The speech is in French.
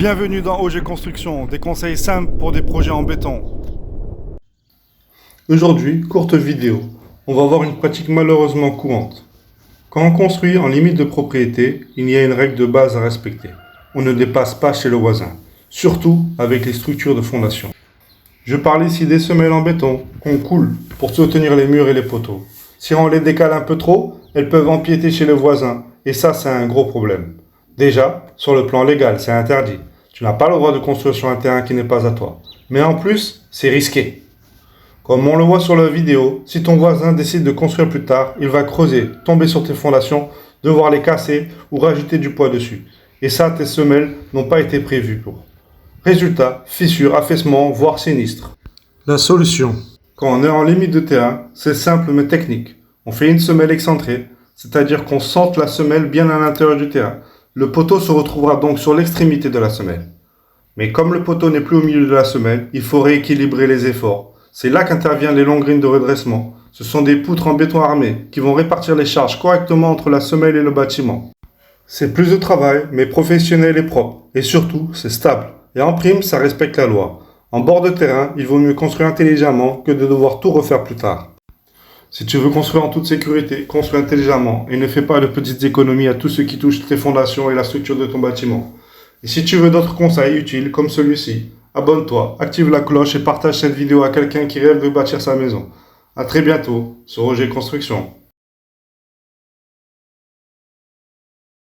Bienvenue dans OG Construction, des conseils simples pour des projets en béton. Aujourd'hui, courte vidéo. On va voir une pratique malheureusement courante. Quand on construit en limite de propriété, il y a une règle de base à respecter. On ne dépasse pas chez le voisin, surtout avec les structures de fondation. Je parle ici des semelles en béton qu'on coule pour soutenir les murs et les poteaux. Si on les décale un peu trop, elles peuvent empiéter chez le voisin et ça, c'est un gros problème. Déjà, sur le plan légal, c'est interdit. Tu n'as pas le droit de construire sur un terrain qui n'est pas à toi. Mais en plus, c'est risqué. Comme on le voit sur la vidéo, si ton voisin décide de construire plus tard, il va creuser, tomber sur tes fondations, devoir les casser ou rajouter du poids dessus. Et ça, tes semelles n'ont pas été prévues pour. Résultat, fissures, affaissements, voire sinistres. La solution. Quand on est en limite de terrain, c'est simple mais technique. On fait une semelle excentrée, c'est-à-dire qu'on centre la semelle bien à l'intérieur du terrain. Le poteau se retrouvera donc sur l'extrémité de la semelle. Mais comme le poteau n'est plus au milieu de la semelle, il faut rééquilibrer les efforts. C'est là qu'interviennent les longrines de redressement. Ce sont des poutres en béton armé qui vont répartir les charges correctement entre la semelle et le bâtiment. C'est plus de travail, mais professionnel et propre. Et surtout, c'est stable. Et en prime, ça respecte la loi. En bord de terrain, il vaut mieux construire intelligemment que de devoir tout refaire plus tard. Si tu veux construire en toute sécurité, construis intelligemment et ne fais pas de petites économies à tout ce qui touche tes fondations et la structure de ton bâtiment. Et si tu veux d'autres conseils utiles comme celui-ci, abonne-toi, active la cloche et partage cette vidéo à quelqu'un qui rêve de bâtir sa maison. À très bientôt sur OG Construction.